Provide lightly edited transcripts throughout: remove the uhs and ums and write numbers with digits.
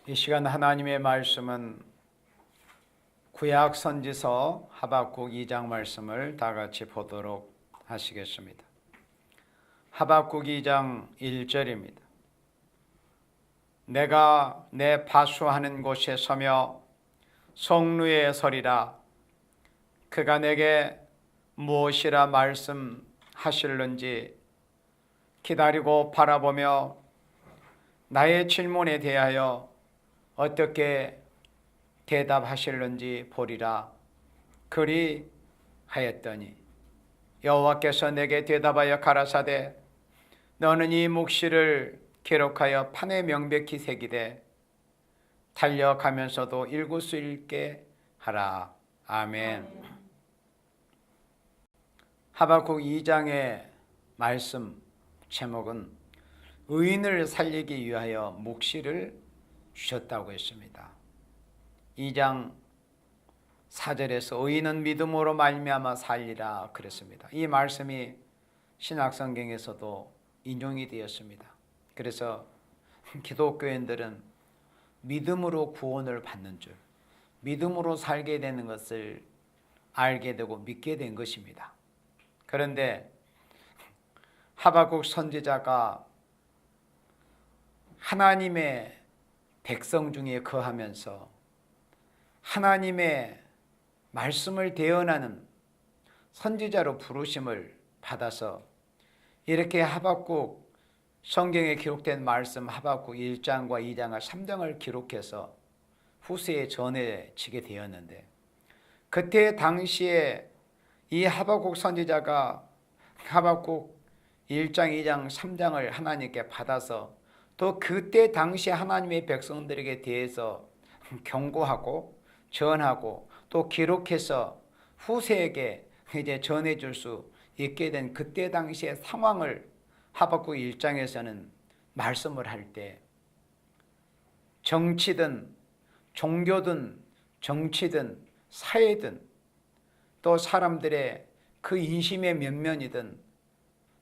이 시간 하나님의 말씀은 구약 선지서 하박국 2장 말씀을 다 같이 보도록 하시겠습니다. 하박국 2장 1절입니다. 내가 내 파수하는 곳에 서며 성루에 서리라. 그가 내게 무엇이라 말씀하실는지 기다리고 바라보며 나의 질문에 대하여 어떻게 대답하실는지 보리라. 그리하였더니 여호와께서 내게 대답하여 가라사대 너는 이 묵시를 기록하여 판에 명백히 새기되 달려가면서도 읽을 수 있게 하라. 아멘. 하박국 2장의 말씀 제목은 의인을 살리기 위하여 묵시를 주셨다고 했습니다. 2장 4절에서 의인은 믿음으로 말미암아 살리라 그랬습니다. 이 말씀이 신약성경에서도 인용이 되었습니다. 그래서 기독교인들은 믿음으로 구원을 받는 줄, 믿음으로 살게 되는 것을 알게 되고 믿게 된 것입니다. 그런데 하박국 선지자가 하나님의 백성 중에 거하면서 하나님의 말씀을 대언하는 선지자로 부르심을 받아서 이렇게 하박국 성경에 기록된 말씀 하박국 1장과 2장과 3장을 기록해서 후세에 전해지게 되었는데, 그때 당시에 이 하박국 선지자가 하박국 1장, 2장, 3장을 하나님께 받아서 또 그때 당시 하나님의 백성들에게 대해서 경고하고 전하고 또 기록해서 후세에게 이제 전해줄 수 있게 된 그때 당시의 상황을 하박국 1장에서는 말씀을 할 때 정치든 종교든 정치든 사회든 또 사람들의 그 인심의 면면이든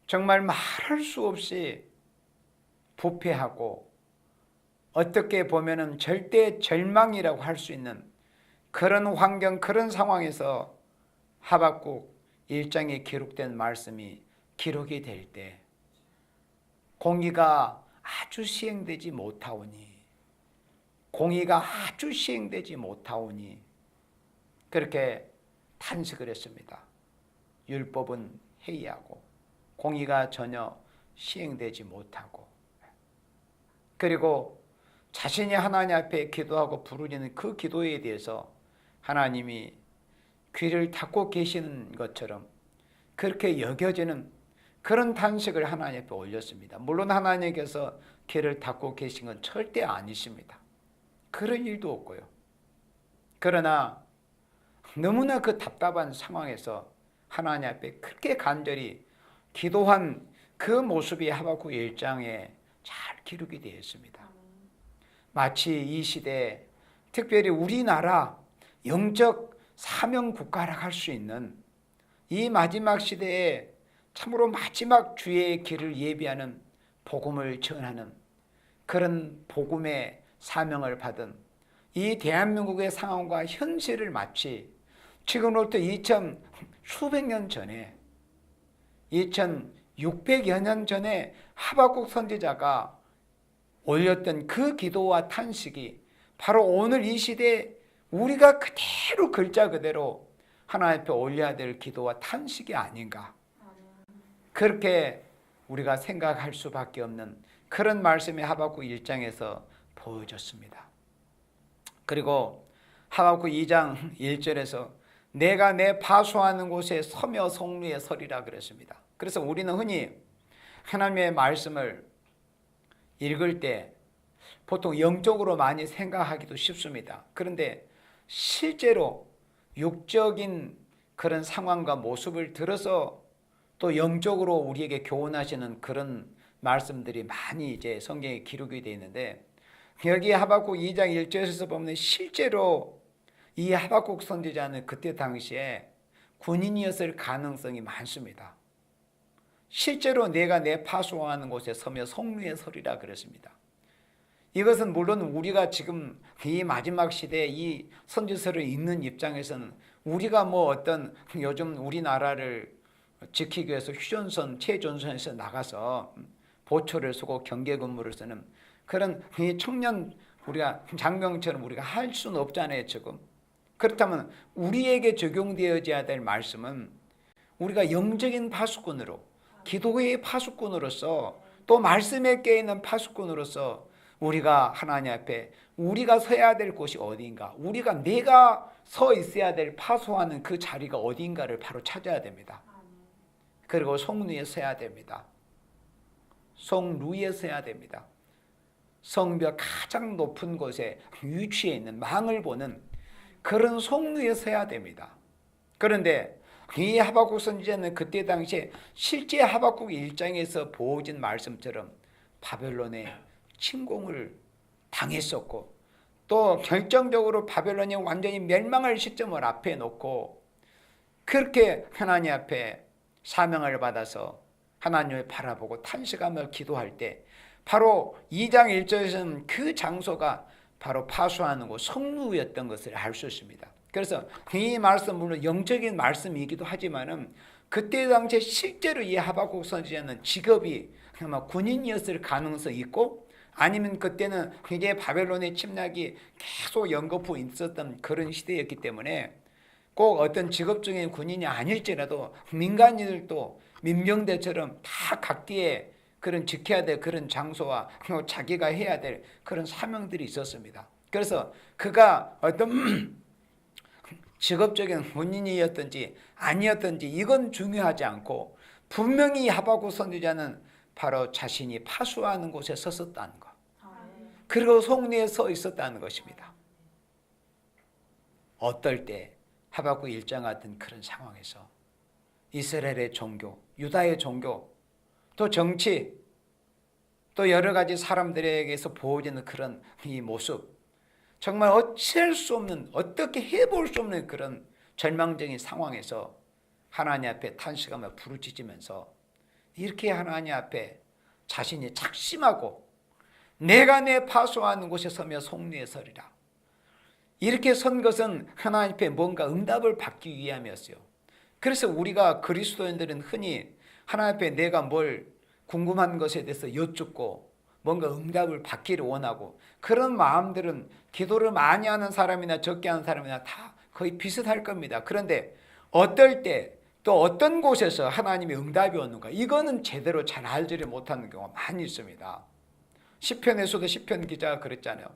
정말 말할 수 없이 부패하고 어떻게 보면은 절대 절망이라고 할 수 있는 그런 환경, 그런 상황에서 하박국 1장에 기록된 말씀이 기록이 될 때 공의가 아주 시행되지 못하오니, 공의가 아주 시행되지 못하오니 그렇게 탄식을 했습니다. 율법은 해이하고 공의가 전혀 시행되지 못하고, 그리고 자신이 하나님 앞에 기도하고 부르짖는 그 기도에 대해서 하나님이 귀를 닫고 계시는 것처럼 그렇게 여겨지는 그런 탄식을 하나님 앞에 올렸습니다. 물론 하나님께서 귀를 닫고 계신 건 절대 아니십니다. 그런 일도 없고요. 그러나 너무나 그 답답한 상황에서 하나님 앞에 그렇게 간절히 기도한 그 모습이 하박국 1장에 잘 기록이 되어 있습니다. 마치 이 시대에 특별히 우리나라 영적 사명 국가라 할 수 있는 이 마지막 시대에 참으로 마지막 주의 길을 예비하는 복음을 전하는 그런 복음의 사명을 받은 이 대한민국의 상황과 현실을 마치 지금으로부터 2000 수백 년 전에 2600여 년 전에 하박국 선지자가 올렸던 그 기도와 탄식이 바로 오늘 이 시대에 우리가 그대로 글자 그대로 하나님 앞에 올려야 될 기도와 탄식이 아닌가, 그렇게 우리가 생각할 수밖에 없는 그런 말씀이 하박국 1장에서 보여졌습니다. 그리고 하박국 2장 1절에서 내가 내 파수하는 곳에 서며 성루에 서리라 그랬습니다. 그래서 우리는 흔히 하나님의 말씀을 읽을 때 보통 영적으로 많이 생각하기도 쉽습니다. 그런데 실제로 육적인 그런 상황과 모습을 들어서 또 영적으로 우리에게 교훈하시는 그런 말씀들이 많이 이제 성경에 기록이 되어 있는데, 여기 하박국 2장 1절에서 보면 실제로 이 하박국 선지자는 그때 당시에 군인이었을 가능성이 많습니다. 실제로 내가 내 파수하는 곳에 서며 성루에 서리라 그랬습니다. 이것은 물론 우리가 지금 이 마지막 시대에 이 선지서를 읽는 입장에서는 우리가 뭐 어떤 요즘 우리나라를 지키기 위해서 휴전선, 최전선에서 나가서 보초를 쓰고 경계 근무를 쓰는 그런 이 청년 우리가 장병처럼 우리가 할 수는 없잖아요 지금. 그렇다면 우리에게 적용되어져야 될 말씀은 우리가 영적인 파수꾼으로, 기도의 파수꾼으로서, 또 말씀에 깨있는 파수꾼으로서 우리가 하나님 앞에 우리가 서야 될 곳이 어디인가, 내가 서 있어야 될 파수하는 그 자리가 어디인가를 바로 찾아야 됩니다. 그리고 성루에 서야 됩니다. 성루에 서야 됩니다. 성벽 가장 높은 곳에 위치해 있는 망을 보는 그런 성루에 서야 됩니다. 그런데 이 하박국 선지자는 그때 당시에 실제 하박국 1장에서 보여진 말씀처럼 바벨론의 침공을 당했었고, 또 결정적으로 바벨론이 완전히 멸망할 시점을 앞에 놓고 그렇게 하나님 앞에 사명을 받아서 하나님을 바라보고 탄식하며 기도할 때 바로 2장 1절에서는 그 장소가 바로 파수하는 곳 성루였던 것을 알 수 있습니다. 그래서 이 말씀 물론 영적인 말씀이기도 하지만은 그때 당시에 실제로 이 하박국 선지자는 직업이 아마 군인이었을 가능성이 있고, 아니면 그때는 이제 바벨론의 침략이 계속 연거푸 있었던 그런 시대였기 때문에 꼭 어떤 직업적인 군인이 아닐지라도 민간인들도 민병대처럼 다 각기의 그런 지켜야 될 그런 장소와 자기가 해야 될 그런 사명들이 있었습니다. 그래서 그가 어떤 직업적인 군인이었든지 아니었든지 이건 중요하지 않고, 분명히 하박국 선지자는 바로 자신이 파수하는 곳에 섰었다는 것, 그리고 성리에 서 있었다는 것입니다. 어떨 때 하박국 1장 같은 그런 상황에서 이스라엘의 종교, 유다의 종교, 또 정치, 또 여러 가지 사람들에게서 보여지는 그런 이 모습, 정말 어찌할 수 없는, 어떻게 해볼 수 없는 그런 절망적인 상황에서 하나님 앞에 탄식하며 부르짖으면서 이렇게 하나님 앞에 자신이 작심하고 내가 내 파수하는 곳에 서며 성리에 서리라, 이렇게 선 것은 하나님 앞에 뭔가 응답을 받기 위함이었어요. 그래서 우리가 그리스도인들은 흔히 하나님 앞에 내가 뭘 궁금한 것에 대해서 여쭙고 뭔가 응답을 받기를 원하고, 그런 마음들은 기도를 많이 하는 사람이나 적게 하는 사람이나 다 거의 비슷할 겁니다. 그런데 어떨 때 또 어떤 곳에서 하나님의 응답이 오는가, 이거는 제대로 잘 알지를 못하는 경우가 많이 있습니다. 시편에서도 시편 기자가 그랬잖아요.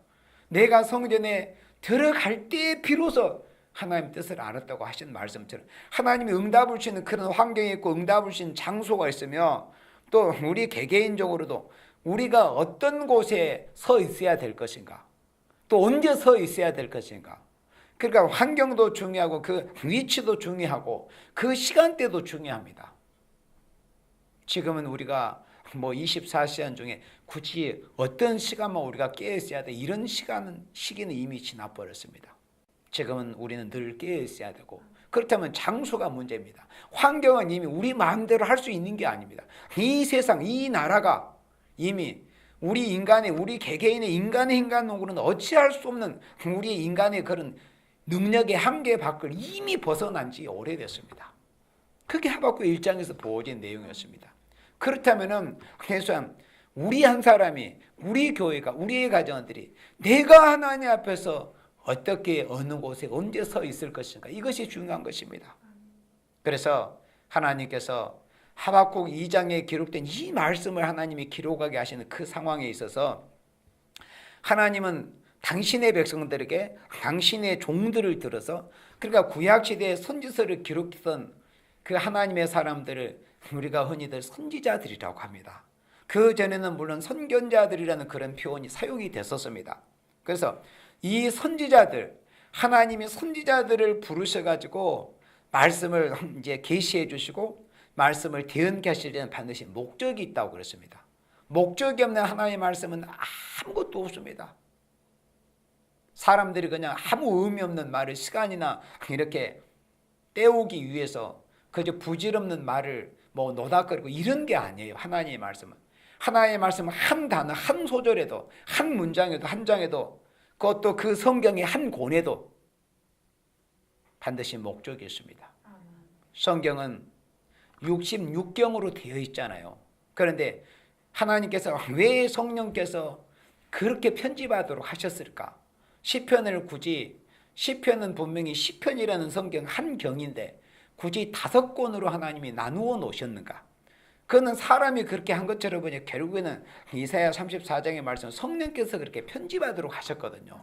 내가 성전에 들어갈 때 비로소 하나님 뜻을 알았다고 하신 말씀처럼 하나님이 응답을 주시는 그런 환경이 있고 응답을 주시는 장소가 있으며, 또 우리 개개인적으로도 우리가 어떤 곳에 서 있어야 될 것인가, 또 언제 서 있어야 될 것인가, 그러니까 환경도 중요하고 그 위치도 중요하고 그 시간대도 중요합니다. 지금은 우리가 뭐 24시간 중에 굳이 어떤 시간만 우리가 깨어 있어야 돼, 이런 시기는 이미 지나버렸습니다. 지금은 우리는 늘 깨어 있어야 되고, 그렇다면 장소가 문제입니다. 환경은 이미 우리 마음대로 할 수 있는 게 아닙니다. 이 세상, 이 나라가 이미 우리 개개인의 인간의 행동으로는 어찌할 수 없는 우리 인간의 그런 능력의 한계 밖을 이미 벗어난 지 오래됐습니다. 그게 하박국 1장에서 보여진 내용이었습니다. 그렇다면은 최소한 우리 한 사람이, 우리 교회가, 우리의 가정들이 내가 하나님 앞에서 어떻게, 어느 곳에 언제 서 있을 것인가, 이것이 중요한 것입니다. 그래서 하나님께서 하박국 2장에 기록된 이 말씀을 하나님이 기록하게 하시는 그 상황에 있어서 하나님은 당신의 백성들에게 당신의 종들을 들어서, 그러니까 구약시대에 선지서를 기록했던 그 하나님의 사람들을 우리가 흔히들 선지자들이라고 합니다. 그 전에는 물론 선견자들이라는 그런 표현이 사용이 됐었습니다. 그래서 이 선지자들, 하나님이 선지자들을 부르셔가지고 말씀을 이제 계시해 주시고 말씀을 대언케 하실 때는 반드시 목적이 있다고 그랬습니다. 목적이 없는 하나님의 말씀은 아무것도 없습니다. 사람들이 그냥 아무 의미 없는 말을 시간이나 이렇게 때우기 위해서 그저 부질없는 말을 뭐 노닥거리고 이런 게 아니에요. 하나님의 말씀은 하나님의 말씀 한 단어, 한 소절에도, 한 문장에도, 한 장에도, 그것도 그 성경의 한 권에도 반드시 목적이 있습니다. 성경은 66경으로 되어 있잖아요. 그런데 하나님께서 왜 성령께서 그렇게 편집하도록 하셨을까? 시편을 굳이, 시편은 분명히 시편이라는 성경 한 경인데 굳이 5권으로 하나님이 나누어 놓으셨는가? 그는 사람이 그렇게 한 것처럼 보니 결국에는 이사야 34장의 말씀 성령께서 그렇게 편집하도록 하셨거든요.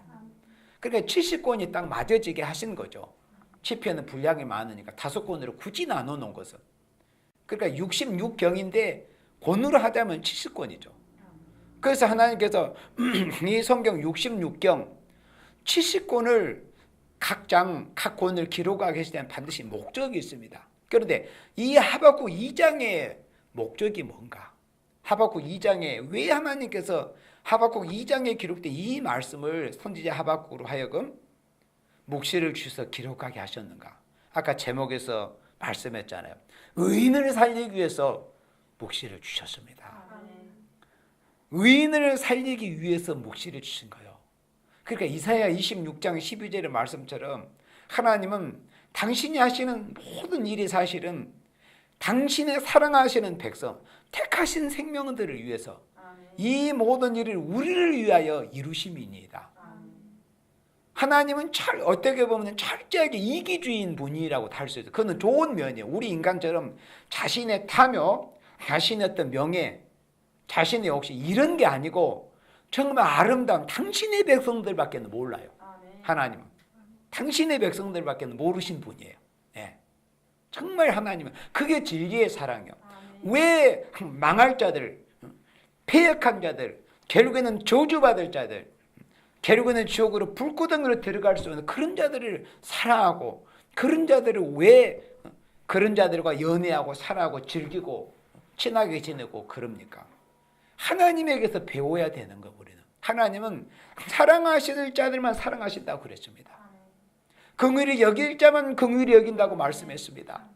그러니까 70권이 딱 맞아지게 하신 거죠. 시편은 분량이 많으니까 5권으로 굳이 나눠 놓은 것은. 그러니까 66경인데 권으로 하자면 70권이죠. 그래서 하나님께서 이 성경 66경 70권을 각 장, 각 권을 기록하게 하실 때는 반드시 목적이 있습니다. 그런데 이 하박국 2장의 목적이 뭔가? 하박국 2장에 왜 하나님께서 하박국 2장에 기록된 이 말씀을 선지자 하박국으로 하여금 묵시를 주셔서 기록하게 하셨는가? 아까 제목에서 말씀했잖아요. 의인을 살리기 위해서 묵시를 주셨습니다. 의인을 살리기 위해서 묵시를 주신 거예요. 그러니까 이사야 26장 12절의 말씀처럼 하나님은 당신이 하시는 모든 일이 사실은 당신의 사랑하시는 백성, 택하신 생명들을 위해서 이 모든 일을 우리를 위하여 이루심이니이다. 하나님은 어떻게 보면 철저하게 이기주의인 분이라고 할 수 있어요. 그건 좋은 면이에요. 우리 인간처럼 자신의 탐욕, 자신의 어떤 명예, 자신의 혹시 이런 게 아니고 정말 아름다운 당신의 백성들밖에 몰라요. 하나님은 당신의 백성들밖에 모르신 분이에요. 네. 정말 하나님은 그게 진리의 사랑이요. 왜 망할 자들, 패역한 자들, 결국에는 저주받을 자들, 결국에는 지옥으로 불구덩이로 들어갈 수 있는 그런 자들을 사랑하고, 그런 자들을 왜 그런 자들과 연애하고 사랑하고 즐기고 친하게 지내고 그럽니까? 하나님에게서 배워야 되는 거. 우리는 하나님은 사랑하실 자들만 사랑하신다고 그랬습니다. 긍휼히 여길 자만 긍휼히 여긴다고 말씀했습니다.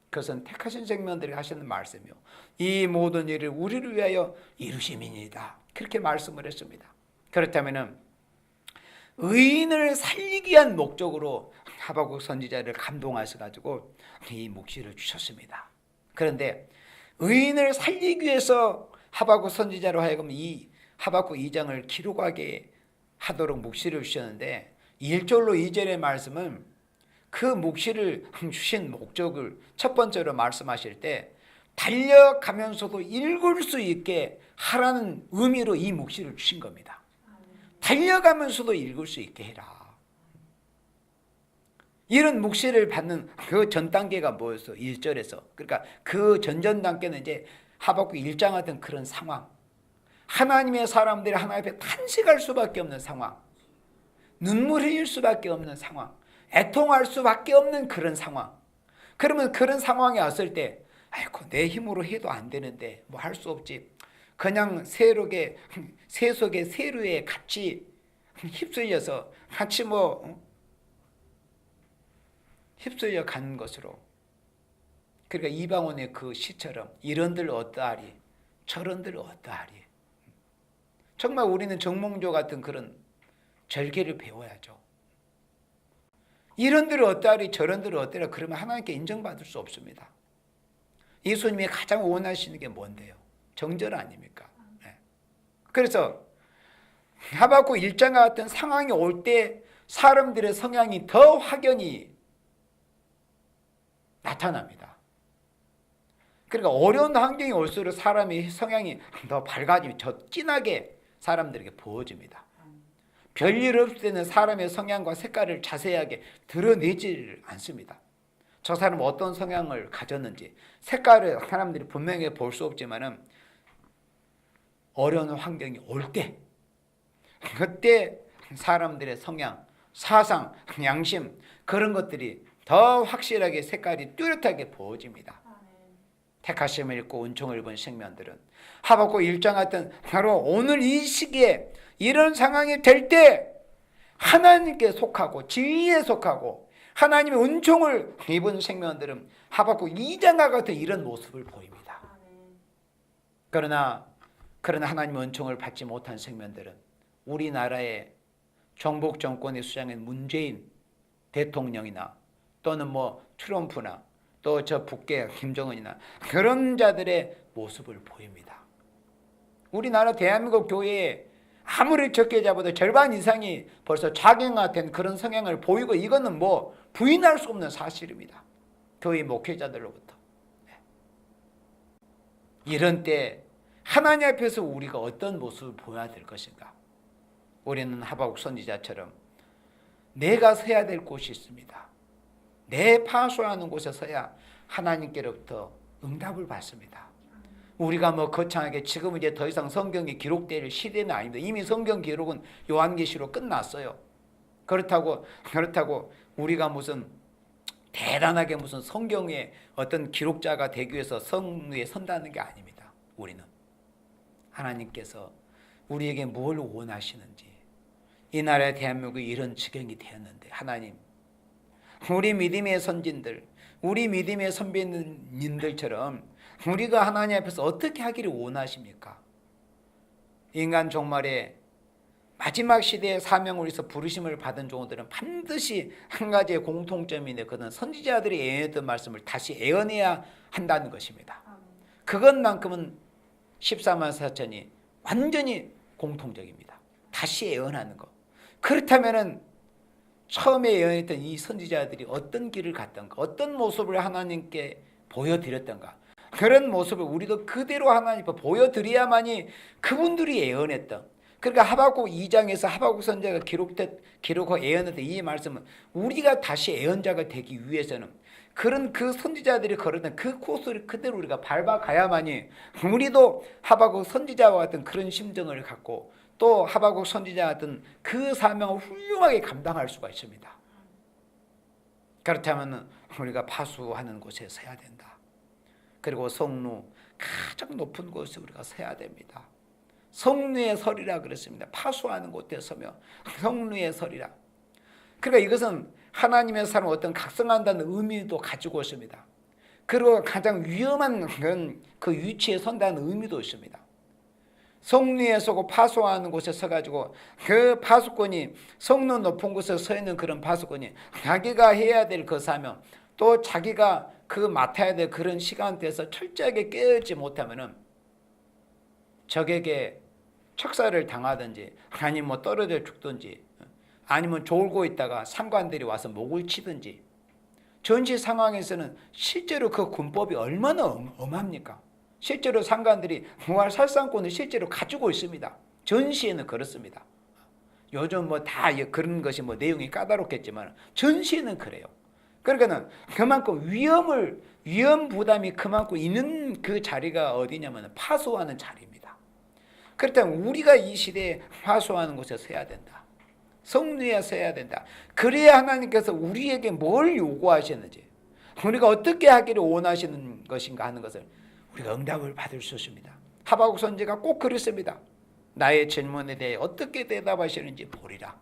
그것은 택하신 생명들이 하시는 말씀이요, 이 모든 일을 우리를 위하여 이루심이니이다, 그렇게 말씀을 했습니다. 그렇다면 의인을 살리기 위한 목적으로 하박국 선지자를 감동하셔가지고 이 묵시를 주셨습니다. 그런데 의인을 살리기 위해서 하박국 선지자로 하여금 이 하박국 2장을 기록하게 하도록 묵시를 주셨는데 1절로 2절의 말씀은 그 묵시를 주신 목적을 첫 번째로 말씀하실 때 달려가면서도 읽을 수 있게 하라는 의미로 이 묵시를 주신 겁니다. 달려가면서도 읽을 수 있게 해라. 이런 묵시를 받는 그 전 단계가 뭐였어? 1절에서. 그러니까 그 전전 단계는 이제 하박국 1장 같은 그런 상황, 하나님의 사람들이 하나님 앞에 탄식할 수밖에 없는 상황, 눈물 흘릴 수밖에 없는 상황, 애통할 수밖에 없는 그런 상황. 그러면 그런 상황이 왔을 때 아이고 내 힘으로 해도 안 되는데 뭐 할 수 없지, 그냥 새 속의 세류에 같이 휩쓸려서 같이 휩쓸려 가는 것으로, 그러니까 이방원의 그 시처럼 이런들 어떠하리 저런들 어떠하리. 정말 우리는 정몽조 같은 그런 절개를 배워야죠. 이런들 어떠하리 저런들 어떠하리 그러면 하나님께 인정받을 수 없습니다. 예수님이 가장 원하시는 게 뭔데요? 정절 아닙니까? 네. 그래서 하박국 1장과 같은 상황이 올 때 사람들의 성향이 더 확연히 나타납니다. 그러니까 어려운 환경이 올수록 사람의 성향이 더 밝아지고 더 진하게 사람들에게 보여집니다. 별일 없을 때는 사람의 성향과 색깔을 자세하게 드러내지 않습니다. 저 사람은 어떤 성향을 가졌는지 색깔을 사람들이 분명히 볼 수 없지만은 어려운 환경이 올 때, 그때 사람들의 성향, 사상, 양심 그런 것들이 더 확실하게 색깔이 뚜렷하게 보여집니다. 택하심을 입고 은총을 입은 생명들은 하박국 1장 같은 바로 오늘 이 시기에 이런 상황이 될 때 하나님께 속하고 진리에 속하고 하나님의 은총을 입은 생명들은 하박국 2장과 같은 이런 모습을 보입니다. 그러나 그런 하나님의 은총을 받지 못한 생명들은 우리나라의 정복 정권의 수장인 문재인 대통령이나 또는 뭐 트럼프나 또 저 북계 김정은이나 그런 자들의 모습을 보입니다. 우리나라 대한민국 교회에 아무리 적게 잡아도 절반 이상이 벌써 좌경화된 그런 성향을 보이고, 이거는 뭐 부인할 수 없는 사실입니다. 교회 목회자들로부터. 이런 때 하나님 앞에서 우리가 어떤 모습을 보여야 될 것인가? 우리는 하박국 선지자처럼 내가 서야 될 곳이 있습니다. 내 파수하는 곳에 서야 하나님께로부터 응답을 받습니다. 우리가 뭐 거창하게 지금 이제 더 이상 성경이 기록될 시대는 아닙니다. 이미 성경 기록은 요한계시로 끝났어요. 그렇다고 우리가 무슨 대단하게 무슨 성경의 어떤 기록자가 되기 위해서 성 위에 선다는 게 아닙니다. 우리는 하나님께서 우리에게 뭘 원하시는지, 이 나라의 대한민국이 이런 지경이 되었는데 하나님, 우리 믿음의 선진들, 우리 믿음의 선배님들처럼 우리가 하나님 앞에서 어떻게 하기를 원하십니까? 인간 종말에 마지막 시대의 사명을 위해서 부르심을 받은 종들은 반드시 한 가지의 공통점인데, 그는 선지자들이 예언했던 말씀을 다시 예언해야 한다는 것입니다. 그것만큼은 14만 4천이 완전히 공통적입니다. 다시 예언하는 것. 그렇다면은 처음에 예언했던 이 선지자들이 어떤 길을 갔던가, 어떤 모습을 하나님께 보여드렸던가, 그런 모습을 우리도 그대로 하나님 앞에 보여드려야만이 그분들이 예언했던, 그러니까 하박국 2장에서 하박국 선지자가 기록하고 예언했던 이 말씀은 우리가 다시 예언자가 되기 위해서는 그런 그 선지자들이 걸었던 그 코스를 그대로 우리가 밟아가야만이 우리도 하박국 선지자와 같은 그런 심정을 갖고 또 하박국 선지자 같은 그 사명을 훌륭하게 감당할 수가 있습니다. 그렇다면 우리가 파수하는 곳에 서야 된다. 그리고 성루 가장 높은 곳에 우리가 서야 됩니다. 성루에 서리라 그랬습니다. 파수하는 곳에 서며 성루에 서리라. 그러니까 이것은 하나님의 사람을 어떤 각성한다는 의미도 가지고 있습니다. 그리고 가장 위험한 그 위치에 선다는 의미도 있습니다. 성루에 서고 파수하는 곳에 서가지고 그 파수꾼이 성루 높은 곳에 서 있는 그런 파수꾼이 자기가 해야 될 그 사명, 또 자기가 그 맡아야 될 그런 시간대에서 철저하게 깨어있지 못하면은 적에게 척사를 당하든지 아니면 뭐 떨어져 죽든지 아니면 졸고 있다가 상관들이 와서 목을 치든지, 전시 상황에서는 실제로 그 군법이 얼마나 엄합니까? 실제로 상관들이 무할 살상권을 실제로 가지고 있습니다. 전시에는 그렇습니다. 요즘 뭐 다 그런 것이 뭐 내용이 까다롭겠지만 전시에는 그래요. 그러니까는 그만큼 위험 부담이 그만큼 있는 그 자리가 어디냐면 파수하는 자리입니다. 그렇다면 우리가 이 시대에 파수하는 곳에 서야 된다. 성루에 서야 된다. 그래야 하나님께서 우리에게 뭘 요구하시는지, 우리가 어떻게 하기를 원하시는 것인가 하는 것을 우리가 응답을 받을 수 있습니다. 하박국 선지자가 꼭 그랬습니다. 나의 질문에 대해 어떻게 대답하시는지 보리라.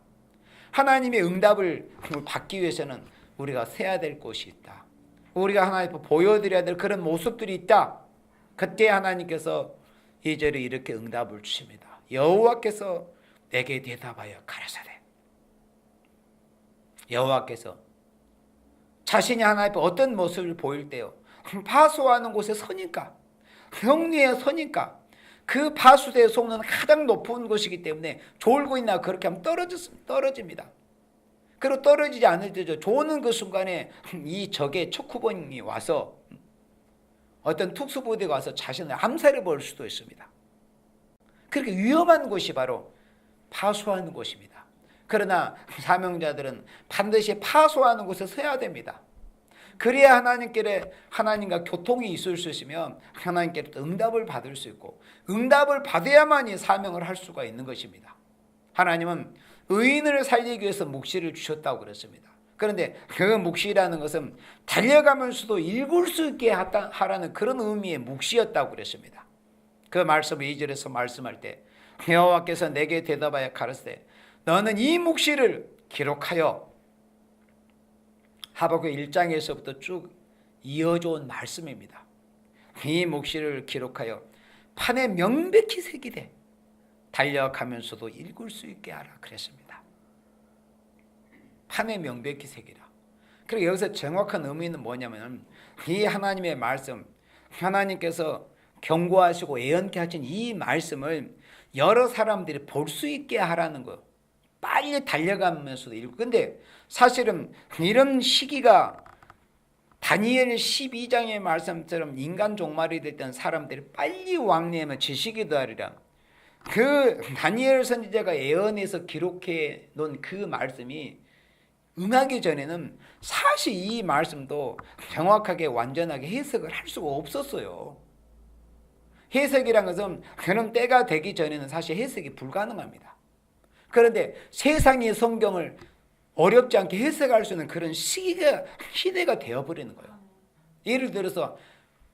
하나님의 응답을 받기 위해서는 우리가 서야 될 곳이 있다. 우리가 하나님께 보여드려야 될 그런 모습들이 있다. 그때 하나님께서 2절에 이렇게 응답을 주십니다. 여호와께서 내게 대답하여 가라사대. 여호와께서 자신이 하나님 앞에 어떤 모습을 보일 때요, 파수하는 곳에 서니까, 성리에 서니까, 그 파수대의 속는 가장 높은 곳이기 때문에 졸고 있나 그렇게 하면 떨어집니다. 그리고 떨어지지 않을 때죠, 조는 그 순간에 이 적의 척후본이 와서, 어떤 특수부대가 와서 자신을 암살해 볼 수도 있습니다. 그렇게 위험한 곳이 바로 파수하는 곳입니다. 그러나 사명자들은 반드시 파수하는 곳에 서야 됩니다. 그래야 하나님과 교통이 있을 수 있으면 하나님께로부터 응답을 받을 수 있고, 응답을 받아야만이 사명을 할 수가 있는 것입니다. 하나님은 의인을 살리기 위해서 묵시를 주셨다고 그랬습니다. 그런데 그 묵시라는 것은 달려가면서도 읽을 수 있게 하라는 그런 의미의 묵시였다고 그랬습니다. 그 말씀을 2절에서 말씀할 때 여호와께서 내게 대답하여 가라사대 너는 이 묵시를 기록하여, 하박국 1장에서부터 쭉 이어져 온 말씀입니다. 이 묵시를 기록하여 판에 명백히 새기되 달려가면서도 읽을 수 있게 하라 그랬습니다. 판에 명백히 새기라. 그리고 여기서 정확한 의미는 뭐냐면 이 하나님의 말씀, 하나님께서 경고하시고 예언케 하신 이 말씀을 여러 사람들이 볼 수 있게 하라는 거예요. 빨리 달려가면서도 읽고. 근데 사실은 이런 시기가 다니엘 12장의 말씀처럼 인간 종말이 됐던 사람들이 빨리 왕래하면 지식이 더하리라. 그 다니엘 선지자가 예언해서 기록해 놓은 그 말씀이 응하기 전에는 사실 이 말씀도 정확하게 완전하게 해석을 할 수가 없었어요. 해석이란 것은 그런 때가 되기 전에는 사실 해석이 불가능합니다. 그런데 세상의 성경을 어렵지 않게 해석할 수 있는 그런 시대가 되어버리는 거예요. 예를 들어서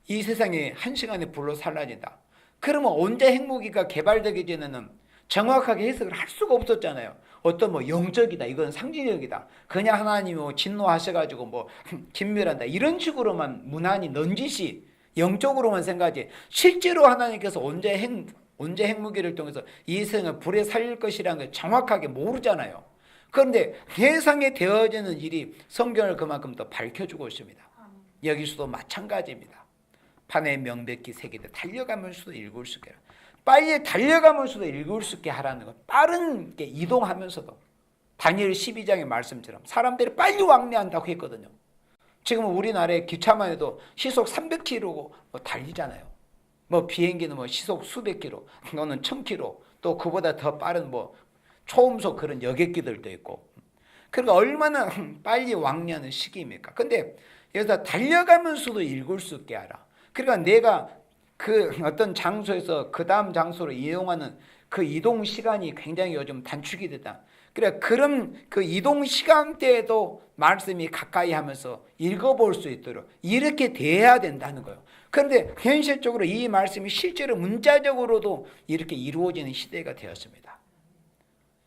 이 세상이 한 시간에 불로 사라진다. 그러면 언제 핵무기가 개발되기 전에는 정확하게 해석을 할 수가 없었잖아요. 어떤 뭐 영적이다, 이건 상징적이다, 그냥 하나님이 뭐 진노하셔가지고 뭐 진멸한다, 이런 식으로만 무난히 넌지시 영적으로만 생각하지, 실제로 하나님께서 언제 핵무기를 통해서 이 세상을 불에 살릴 것이라는 걸 정확하게 모르잖아요. 그런데 세상에 되어지는 일이 성경을 그만큼 더 밝혀주고 있습니다. 여기서도 마찬가지입니다. 판에 명백히 새기되 달려가면서도 읽을 수 있게, 빨리 달려가면서도 읽을 수 있게 하라는 것. 빠르게 이동하면서도 다니엘 12장의 말씀처럼 사람들이 빨리 왕래한다고 했거든요. 지금 우리나라의 기차만 해도 시속 300km 달리잖아요. 뭐 비행기는 뭐 시속 수백 킬로, 또는 1000km, 또 그보다 더 빠른 뭐 초음속 그런 여객기들도 있고. 그러니까 얼마나 빨리 왕래하는 시기입니까? 근데 여기서 달려가면서도 읽을 수 있게 하라. 그러니까 내가 그 어떤 장소에서 그 다음 장소로 이동하는 그 이동 시간이 굉장히 요즘 단축이 됐다. 그래, 그런 그 이동 시간대에도 말씀이 가까이 하면서 읽어볼 수 있도록 이렇게 돼야 된다는 거예요. 그런데 현실적으로 이 말씀이 실제로 문자적으로도 이렇게 이루어지는 시대가 되었습니다.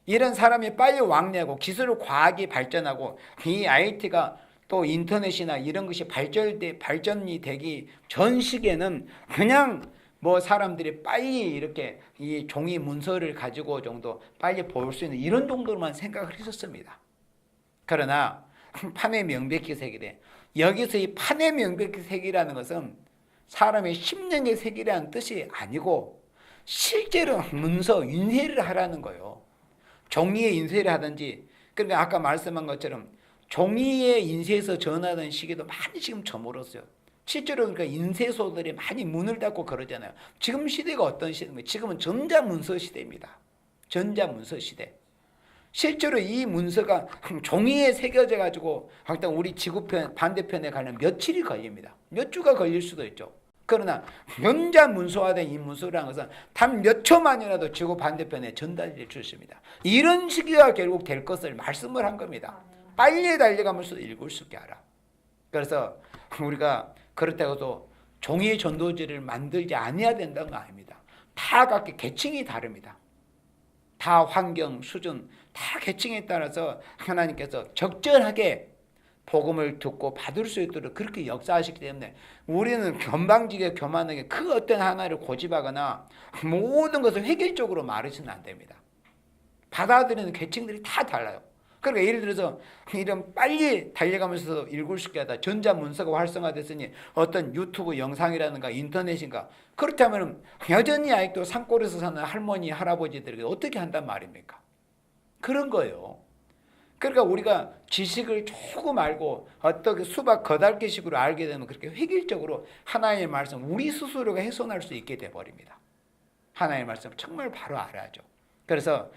이런 사람이 빨리 왕래하고 기술 과학이 발전하고 이 IT가 또 인터넷이나 이런 것이 발전이 되기 전 시기에는 그냥 뭐 사람들이 빨리 이렇게 이 종이 문서를 가지고 정도 빨리 볼 수 있는 이런 정도로만 생각을 했었습니다. 그러나 판에 명백히 새기되, 여기서 이 판에 명백히 새기라는 것은 사람의 심령의 새기라는 뜻이 아니고 실제로 문서 인쇄를 하라는 거예요. 종이에 인쇄를 하든지, 그러니까 아까 말씀한 것처럼 종이에 인쇄해서 전하던 시기도 많이 지금 저물었어요. 실제로 그러니까 인쇄소들이 많이 문을 닫고 그러잖아요. 지금 시대가 어떤 시대입니까? 지금은 전자문서 시대입니다. 전자문서 시대. 실제로 이 문서가 종이에 새겨져 가지고 우리 지구편 반대편에 가면 며칠이 걸립니다. 몇 주가 걸릴 수도 있죠. 그러나 전자문서화된 이 문서라는 것은 단 몇 초만이라도 지구 반대편에 전달될 수 있습니다. 이런 시기가 결국 될 것을 말씀을 한 겁니다. 빨리 달려가면서 읽을 수 있게 하라. 그래서 우리가 그렇다고 해도 종이 전도지를 만들지 않아야 된다는 거 아닙니다. 다 각기 계층이 다릅니다. 다 환경, 수준, 다 계층에 따라서 하나님께서 적절하게 복음을 듣고 받을 수 있도록 그렇게 역사하시기 때문에 우리는 건방지게 교만하게 그 어떤 하나를 고집하거나 모든 것을 획일적으로 말해서는 안 됩니다. 받아들이는 계층들이 다 달라요. 그러니까 예를 들어서 이런 빨리 달려가면서 읽을 수 있게 하다, 전자문서가 활성화됐으니 어떤 유튜브 영상이라든가 인터넷인가, 그렇다면 여전히 아직도 산골에서 사는 할머니 할아버지들에게 어떻게 한단 말입니까? 그런 거예요. 그러니까 우리가 지식을 조금 알고 어떻게 수박 겉핥기식으로 알게 되면 그렇게 획일적으로 하나님의 말씀 우리 스스로가 훼손할 수 있게 돼버립니다. 하나님의 말씀 정말 바로 알아야죠. 그래서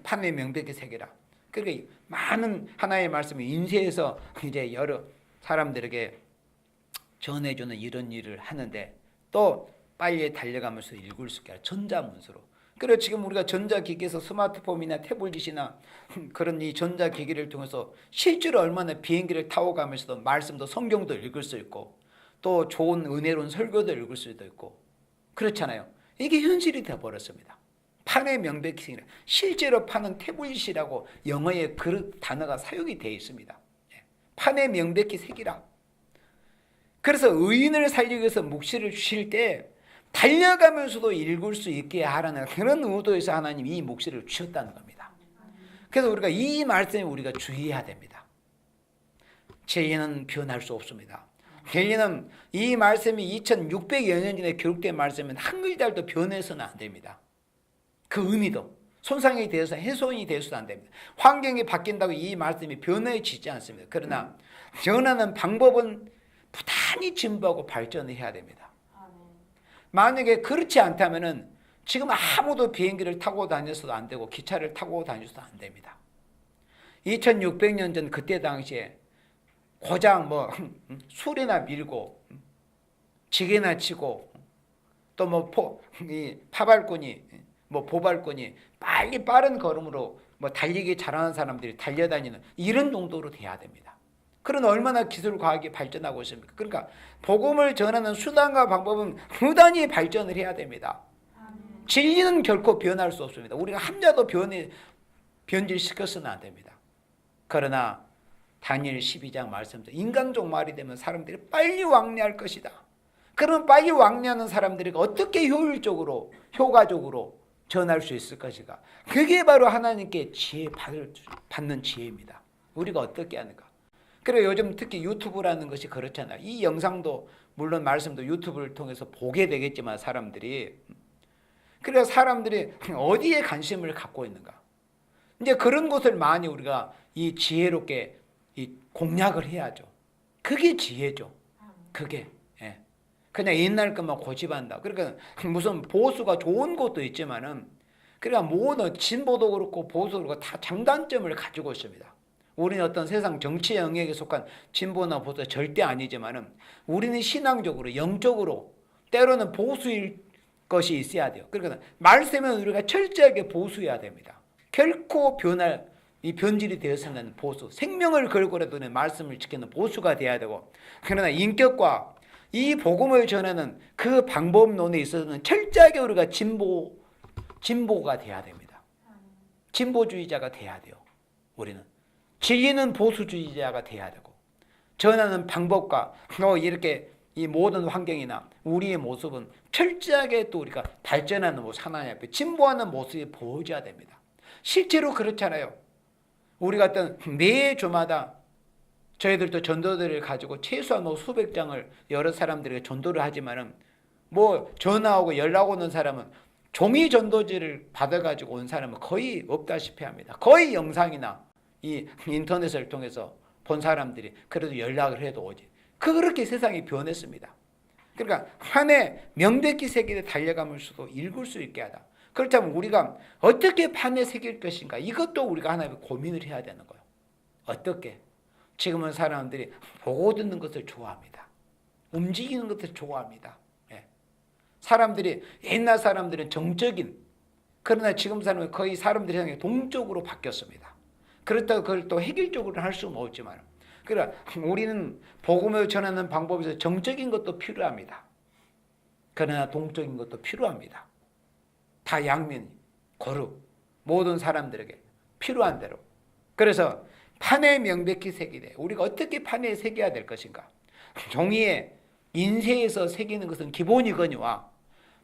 판에 명백히 새기라. 그러니까 많은 하나님의 말씀을 인쇄해서 이제 여러 사람들에게 전해주는 이런 일을 하는데, 또 빨리 달려가면서 읽을 수 있게 하라. 전자문서로. 그래서 지금 우리가 전자기기에서 스마트폰이나 태블릿이나 그런 이 전자기기를 통해서 실제로 얼마나 비행기를 타고 가면서도 말씀도 성경도 읽을 수 있고 또 좋은 은혜로운 설교도 읽을 수도 있고 그렇잖아요. 이게 현실이 되어버렸습니다. 판에 명백히 새기라. 실제로 판은 태블릿이라고 영어에 그 단어가 사용이 되어 있습니다. 판에 명백히 새기라. 그래서 의인을 살리기 위해서 묵시를 주실 때 달려가면서도 읽을 수 있게 하라는 그런 의도에서 하나님이 이 묵시를 주셨다는 겁니다. 그래서 우리가 이 말씀에 우리가 주의해야 됩니다. 진리는 변할 수 없습니다. 진리는 이 말씀이 2600여 년 전에 기록된 말씀은 한 글자도 변해서는 안 됩니다. 그 의미도 손상이 되어서 훼손이 되어서도 안 됩니다. 환경이 바뀐다고 이 말씀이 변해지지 않습니다. 그러나 변하는 방법은 부단히 진보하고 발전을 해야 됩니다. 만약에 그렇지 않다면은 지금 아무도 비행기를 타고 다녔어도 안 되고 기차를 타고 다녔어도 안 됩니다. 2600년 전 그때 당시에 고장 술이나 밀고 지게나 치고 또 파발꾼이 보발꾼이 빨리 빠른 걸음으로 달리기 잘하는 사람들이 달려다니는 이런 정도로 돼야 됩니다. 그런 얼마나 기술 과학이 발전하고 있습니까? 그러니까 복음을 전하는 수단과 방법은 부단히 발전을 해야 됩니다. 진리는 결코 변할 수 없습니다. 우리가 한자도 변질시켜서는 안 됩니다. 그러나 다니엘 12장 말씀대로 인간종 말이 되면 사람들이 빨리 왕래할 것이다. 그럼 빨리 왕래하는 사람들이 어떻게 효율적으로 효과적으로 전할 수 있을 것인가? 그게 바로 하나님께 지혜 받는 지혜입니다. 우리가 어떻게 하는가? 그리고 요즘 특히 유튜브라는 것이 그렇잖아요. 이 영상도 물론 말씀도 유튜브를 통해서 보게 되겠지만 사람들이 그래서 사람들이 어디에 관심을 갖고 있는가? 이제 그런 것을 많이 우리가 이 지혜롭게 공략을 해야죠. 그게 지혜죠. 그게 그냥 옛날 것만 고집한다. 그러니까 무슨 보수가 좋은 것도 있지만은 그러니까 모든 진보도 그렇고 보수도 그렇고 다 장단점을 가지고 있습니다. 우리는 어떤 세상 정치 영역에 속한 진보나 보수 절대 아니지만은 우리는 신앙적으로 영적으로 때로는 보수일 것이 있어야 돼요. 그러니까 말씀은 우리가 철저하게 보수해야 됩니다. 결코 변질이 되어서는 보수, 생명을 걸고라도 말씀을 지키는 보수가 돼야 되고, 그러나 인격과 이 복음을 전하는 그 방법론에 있어서는 철저하게 우리가 진보가 돼야 됩니다. 진보주의자가 돼야 돼요. 우리는 진리는 보수주의자가 돼야 되고, 전하는 방법과 이렇게 이 모든 환경이나 우리의 모습은 철저하게 또 우리가 발전하는 모습, 하나님 앞에 진보하는 모습이 보여져야 됩니다. 실제로 그렇잖아요. 우리가 어떤 매 주마다 저희들도 전도들을 가지고 최소한 수백 장을 여러 사람들에게 전도를 하지만은 전화 오고 연락 오는 사람은 종이 전도지를 받아가지고 온 사람은 거의 없다시피 합니다. 거의 영상이나 이 인터넷을 통해서 본 사람들이 그래도 연락을 해도 오지. 그렇게 세상이 변했습니다. 그러니까 한 해 명백히 새기되 달려가면서도 읽을 수 있게 하다. 그렇다면 우리가 어떻게 판에 새길 것인가? 이것도 우리가 하나님의 고민을 해야 되는 거예요. 어떻게? 지금은 사람들이 보고 듣는 것을 좋아합니다. 움직이는 것을 좋아합니다. 사람들이 옛날 사람들은 정적인, 그러나 지금 사람은 거의 사람들이 생각이 동적으로 바뀌었습니다. 그렇다고 그걸 또 획일적으로 할 수는 없지만, 그러나 우리는 복음을 전하는 방법에서 정적인 것도 필요합니다. 그러나 동적인 것도 필요합니다. 다 양면, 거룩, 모든 사람들에게 필요한 대로. 그래서 판에 명백히 새기되, 우리가 어떻게 판에 새겨야 될 것인가? 종이에 인쇄해서 새기는 것은 기본이거니와,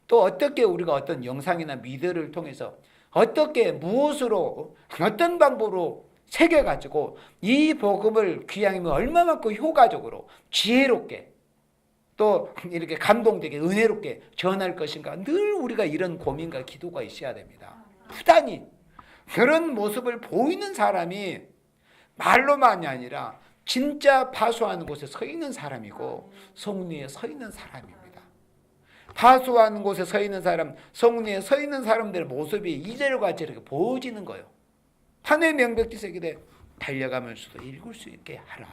또 어떻게 우리가 어떤 영상이나 미디어를 통해서 어떻게 무엇으로 어떤 방법으로 새겨가지고 이 복음을 귀양이면 얼마만큼 효과적으로 지혜롭게 또 이렇게 감동되게 은혜롭게 전할 것인가, 늘 우리가 이런 고민과 기도가 있어야 됩니다. 부단히 그런 모습을 보이는 사람이 말로만이 아니라 진짜 파수하는 곳에 서 있는 사람이고 성리에 서 있는 사람입니다. 파수하는 곳에 서 있는 사람, 성리에 서 있는 사람들의 모습이 이절과 저렇게 보여지는 거예요. 판에 명백히 새기되 달려가면서도 읽을 수 있게 하라.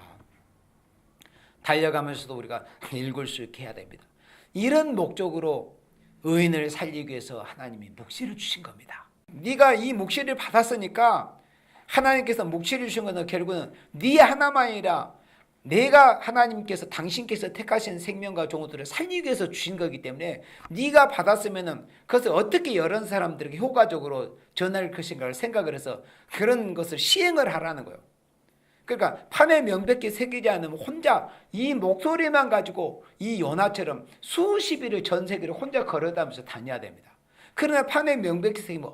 달려가면서도 우리가 읽을 수 있게 해야 됩니다. 이런 목적으로 의인을 살리기 위해서 하나님이 묵시를 주신 겁니다. 네가 이 묵시를 받았으니까 하나님께서 묵시를 주신 것은 결국은 네 하나만 아니라 내가 하나님께서 당신께서 택하신 생명과 종들을 살리기 위해서 주신 거기 때문에 네가 받았으면은 그것을 어떻게 여러 사람들에게 효과적으로 전할 것인가를 생각을 해서 그런 것을 시행을 하라는 거예요. 그러니까 판에 명백히 새기지 않으면 혼자 이 목소리만 가지고 이 요나처럼 수십 일을 전 세계를 혼자 걸어다니면서 다녀야 됩니다. 그러나 판에 명백히 새기면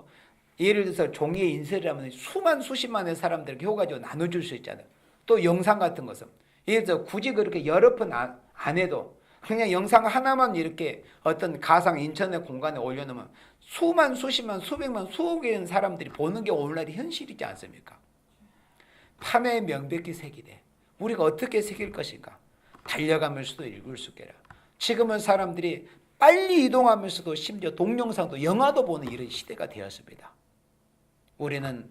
예를 들어서 종이에 인쇄를 하면 수만 수십만의 사람들에게 효과적으로 나눠줄 수 있잖아요. 또 영상 같은 것은 예를 들어서 굳이 그렇게 여러 번 안 해도 그냥 영상 하나만 이렇게 어떤 가상 인터넷 공간에 올려놓으면 수만 수십만 수백만 수억 개의 사람들이 보는 게 오늘날의 현실이지 않습니까? 판에 명백히 새기되 우리가 어떻게 새길 것인가? 달려가면서도 읽을 수 있게라. 지금은 사람들이 빨리 이동하면서도 심지어 동영상도 영화도 보는 이런 시대가 되었습니다. 우리는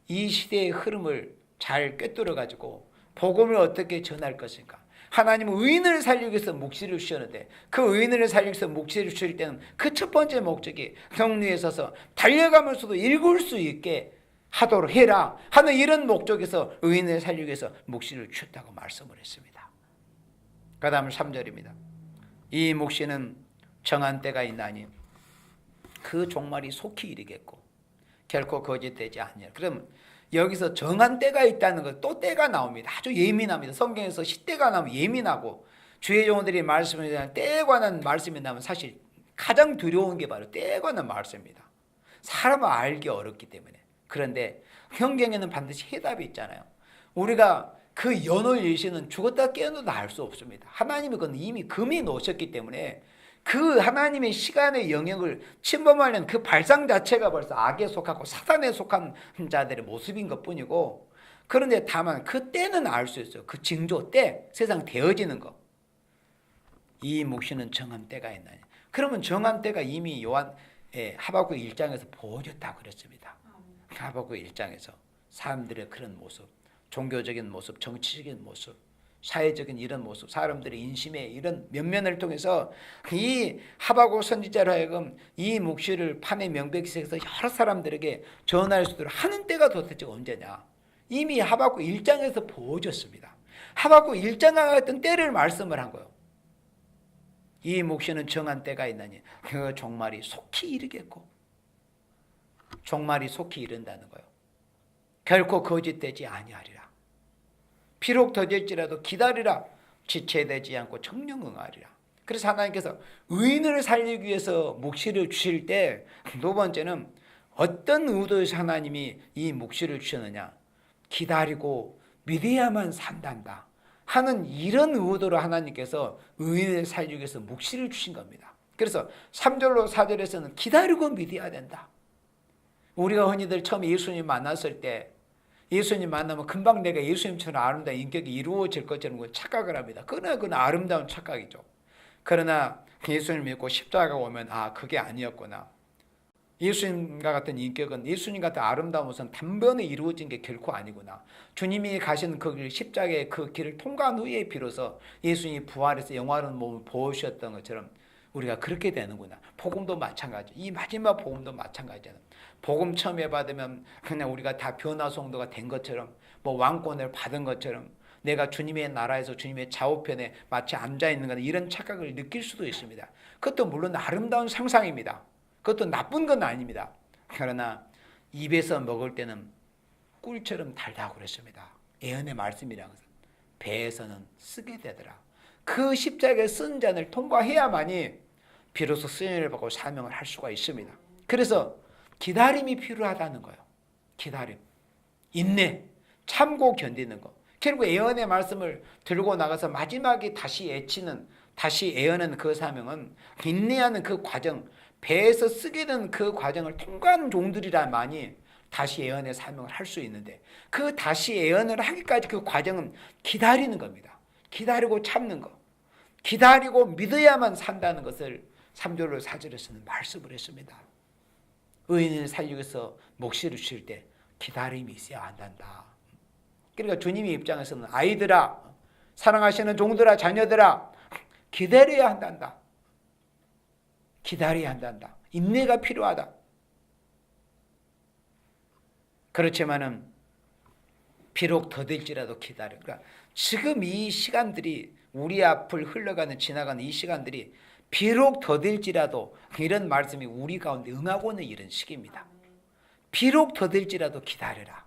이 시대의 흐름을 잘 꿰뚫어 가지고 복음을 어떻게 전할 것인가? 하나님은 의인을 살리기 위해서 묵시를 주셨는데 그 의인을 살리기 위해서 묵시를 주실 때는 그 첫 번째 목적이 경륜에 서서 달려가면서도 읽을 수 있게 하도록 해라 하는 이런 목적에서 의인을 살리기 위해서 묵시를 주셨다고 말씀을 했습니다. 그 다음 3절입니다. 이 묵시는 정한 때가 있나니 그 종말이 속히 이르겠고 결코 거짓되지 아니하리라. 그럼 여기서 정한 때가 있다는 것, 또 때가 나옵니다. 아주 예민합니다. 성경에서 시때가 나오면 예민하고 주의 종들이 말씀에 대한 때에 관한 말씀이 나오면 사실 가장 두려운 게 바로 때에 관한 말씀입니다. 사람은 알기 어렵기 때문에. 그런데 성경에는 반드시 해답이 있잖아요. 우리가 그 연을 일시는 죽었다 깨어나도 알 수 없습니다. 하나님이 그건 이미 금해 놓으셨기 때문에 그 하나님의 시간의 영역을 침범하려는 그 발상 자체가 벌써 악에 속하고 사단에 속한 자들의 모습인 것뿐이고, 그런데 다만 그 때는 알 수 있어요. 그 징조 때, 세상 되어지는 거. 이 묵시는 정한 때가 있나니. 그러면 정한 때가 이미 하박국 1장에서 보여줬다고 그랬습니다. 하박국 1장에서 사람들의 그런 모습, 종교적인 모습, 정치적인 모습, 사회적인 이런 모습, 사람들의 인심의 이런 면면을 통해서 이 하박국 선지자로 하여금 이 묵시를 판에 명백히 새겨서 여러 사람들에게 전할 수 있도록 하는 때가 도대체 언제냐. 이미 하박국 1장에서 보여줬습니다. 하박국 1장과 같은 때를 말씀을 한 거예요. 이 묵시는 정한 때가 있나니 그 종말이 속히 이르겠고, 종말이 속히 이른다는 거예요. 결코 거짓되지 아니하리라. 비록 더딜지라도 기다리라. 지체되지 않고 정령 응하리라. 그래서 하나님께서 의인을 살리기 위해서 묵시를 주실 때 두 번째는 어떤 의도에서 하나님이 이 묵시를 주셨느냐, 기다리고 믿어야만 산단다 하는 이런 의도로 하나님께서 의인을 살리기 위해서 묵시를 주신 겁니다. 그래서 3절로 4절에서는 기다리고 믿어야 된다. 우리가 흔히들 처음 예수님 만났을 때 예수님 만나면 금방 내가 예수님처럼 아름다운 인격이 이루어질 것처럼 착각을 합니다. 그건 아름다운 착각이죠. 그러나 예수님을 믿고 십자가가 오면 그게 아니었구나. 예수님과 같은 인격은, 예수님 같은 아름다운 것은 단번에 이루어진 게 결코 아니구나. 주님이 가신 그 길, 십자가의 그 길을 통과한 후에 비로소 예수님이 부활해서 영화로운 몸을 보여주셨던 것처럼 우리가 그렇게 되는구나. 복음도 마찬가지. 이 마지막 복음도 마찬가지잖아. 복음 처음에 받으면 그냥 우리가 다 변화송도가 된 것처럼, 왕권을 받은 것처럼, 내가 주님의 나라에서 주님의 좌우편에 마치 앉아있는 거나 이런 착각을 느낄 수도 있습니다. 그것도 물론 아름다운 상상입니다. 그것도 나쁜 건 아닙니다. 그러나 입에서 먹을 때는 꿀처럼 달다고 그랬습니다. 예언의 말씀이라는 것은 배에서는 쓰게 되더라. 그 십자가의 쓴 잔을 통과해야만이 비로소 쓰임을 받고 사명을 할 수가 있습니다. 그래서 기다림이 필요하다는 거예요. 기다림, 인내, 참고 견디는 거. 결국 예언의 말씀을 들고 나가서 마지막에 다시 예언하는 그 사명은 인내하는 그 과정, 배에서 쓰게 된 그 과정을 통과한 종들이라만이 다시 예언의 사명을 할 수 있는데, 그 다시 예언을 하기까지 그 과정은 기다리는 겁니다. 기다리고 참는 거, 기다리고 믿어야만 산다는 것을 3절로 4절에서는 말씀을 했습니다. 의인을 살리기 위해서 묵시를 주실 때 기다림이 있어야 한단다. 그러니까 주님의 입장에서는 아이들아, 사랑하시는 종들아, 자녀들아, 기다려야 한단다. 기다려야 한단다. 인내가 필요하다. 그렇지만은 비록 더딜지라도 기다려. 그러니까 지금 이 시간들이, 우리 앞을 흘러가는 지나가는 이 시간들이 비록 더딜지라도, 이런 말씀이 우리 가운데 응하고 있는 이런 시기입니다. 비록 더딜지라도 기다려라.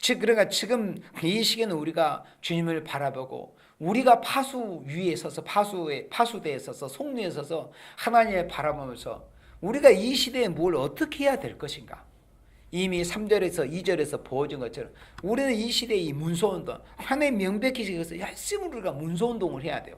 그러니까 지금 이 시기는 우리가 주님을 바라보고 우리가 파수 위에 서서 파수대에 서서 속리에 서서 하나님을 바라보면서 우리가 이 시대에 뭘 어떻게 해야 될 것인가. 이미 3절에서 2절에서 보여준 것처럼 우리는 이 시대의 이 문소운동, 하나님 명백히 지켜서 열심히 우리가 문소운동을 해야 돼요.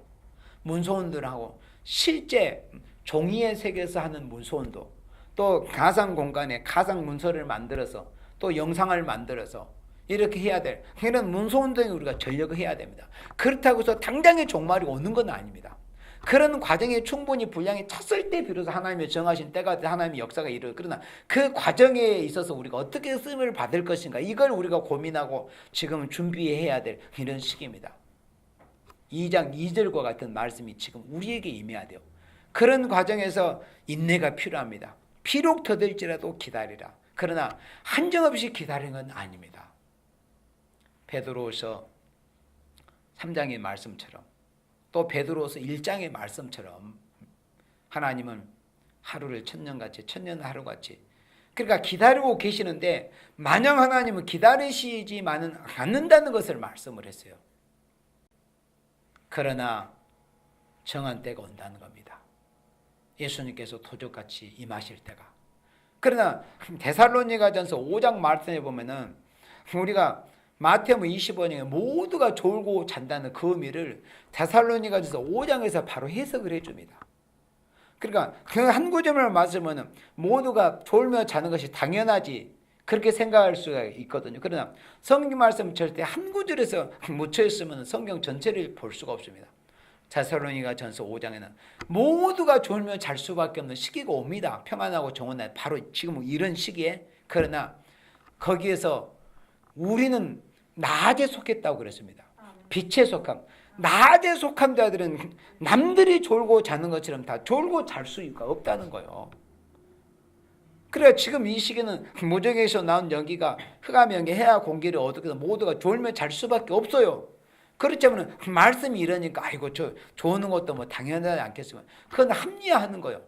문소운동을 하고 실제 종이의 세계에서 하는 문소운동, 또 가상 공간에 가상 문서를 만들어서 또 영상을 만들어서 이렇게 해야 될 이런 문소운동에 우리가 전력을 해야 됩니다. 그렇다고 해서 당장의 종말이 오는 건 아닙니다. 그런 과정에 충분히 분량이 찼을 때 비로소 하나님의 정하신 때가 하나님의 역사가 이르러. 그러나 그 과정에 있어서 우리가 어떻게 쓰임을 받을 것인가, 이걸 우리가 고민하고 지금 준비해야 될 이런 시기입니다. 2장 2절과 같은 말씀이 지금 우리에게 임해야 돼요. 그런 과정에서 인내가 필요합니다. 비록 더딜지라도 기다리라. 그러나 한정없이 기다리는 건 아닙니다. 베드로서 3장의 말씀처럼 또 베드로서 1장의 말씀처럼 하나님은 하루를 천년같이 천년 하루같이, 그러니까 기다리고 계시는데 마냥 하나님은 기다리시지만은 않는다는 것을 말씀을 했어요. 그러나 정한 때가 온다는 겁니다. 예수님께서 도적같이 임하실 때가. 그러나 데살로니가전서 5장 말씀에 보면은 우리가 마태복음 25장에 모두가 졸고 잔다는 그 의미를 데살로니가전서 5장에서 바로 해석을 해줍니다. 그러니까 그 한 구절을 말씀은 모두가 졸며 자는 것이 당연하지 그렇게 생각할 수가 있거든요. 그러나 성경 말씀 절대 한 구절에서 묻혀 있으면 성경 전체를 볼 수가 없습니다. 데살로니가전서 5장에는 모두가 졸며 잘 수밖에 없는 시기가 옵니다. 평안하고 좋은 날, 바로 지금 이런 시기에. 그러나 거기에서 우리는 낮에 속했다고 그랬습니다. 빛에 속함. 낮에 속한 자들은 남들이 졸고 자는 것처럼 다 졸고 잘 수가 없다는 거예요. 그래 지금 이 시기는 무적에서 나온 연기가 흑암연기 해와 공기를 얻어서 모두가 졸며 잘 수밖에 없어요. 그렇자면 말씀이 이러니까 아이고 저 조는 것도 뭐 당연하지 않겠지만 그건 합리화하는 거예요.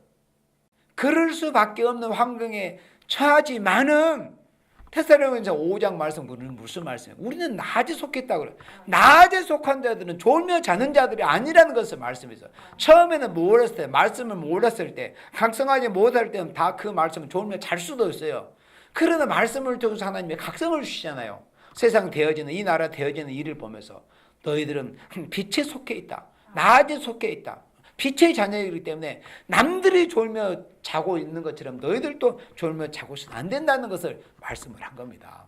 그럴 수밖에 없는 환경에 처하지만은 데살로니가서 5장 말씀은 무슨 말씀이에요? 우리는 낮에 속했다고 그래요. 낮에 속한 자들은 졸며 자는 자들이 아니라는 것을 말씀해서 처음에는 몰랐을 때, 말씀을 몰랐을 때, 각성하지 못할 때는 다 그 말씀을 졸며 잘 수도 있어요. 그러나 말씀을 통해서 하나님이 각성을 주시잖아요. 세상 되어지는, 이 나라 되어지는 일을 보면서 너희들은 빛에 속해 있다. 낮에 속해 있다. 빛의 자녀이기 때문에 남들이 졸며 자고 있는 것처럼 너희들도 졸며 자고 있으면 안 된다는 것을 말씀을 한 겁니다.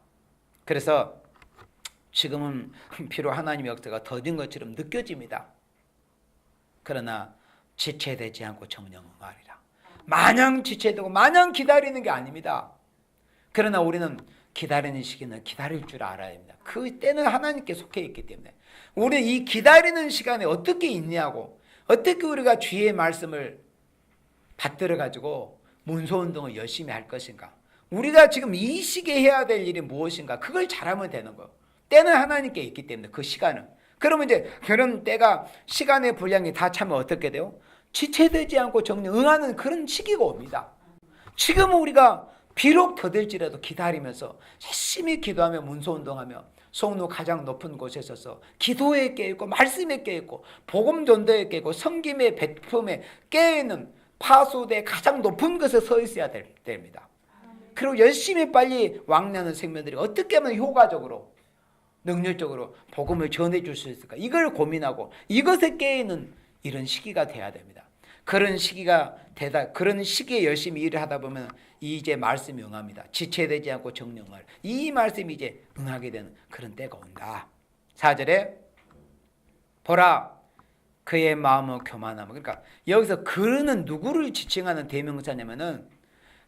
그래서 지금은 비록 하나님의 역사가 더딘 것처럼 느껴집니다. 그러나 지체되지 않고 정령 응하리라. 마냥 지체되고 마냥 기다리는 게 아닙니다. 그러나 우리는 기다리는 시기는 기다릴 줄 알아야 합니다. 그 때는 하나님께 속해 있기 때문에 우리 이 기다리는 시간에 어떻게 있냐고, 어떻게 우리가 주의 말씀을 받들어 가지고 문소운동을 열심히 할 것인가, 우리가 지금 이 시기에 해야 될 일이 무엇인가, 그걸 잘하면 되는 거예요. 때는 하나님께 있기 때문에 그 시간은. 그러면 이제 그런 때가 시간의 분량이 다 차면 어떻게 돼요? 지체되지 않고 정령 응하는 그런 시기가 옵니다. 지금은 우리가 비록 더딜지라도 기다리면서 열심히 기도하며 문소운동하며 성로 가장 높은 곳에 서서 기도에 깨있고 말씀에 깨있고 복음 전도에 깨있고 섬김의 베품에 깨있는 파수대 가장 높은 곳에 서 있어야 됩니다. 그리고 열심히 빨리 왕래하는 생명들이 어떻게 하면 효과적으로 능률적으로 복음을 전해줄 수 있을까, 이걸 고민하고 이것에 깨있는 이런 시기가 돼야 됩니다. 그런 시기가 그런 시기에 열심히 일을 하다 보면 이제 말씀이 응합니다. 지체되지 않고 정령을, 이 말씀이 이제 응하게 되는 그런 때가 온다. 4절에 보라 그의 마음은 교만함. 그러니까 여기서 그는 누구를 지칭하는 대명사냐면은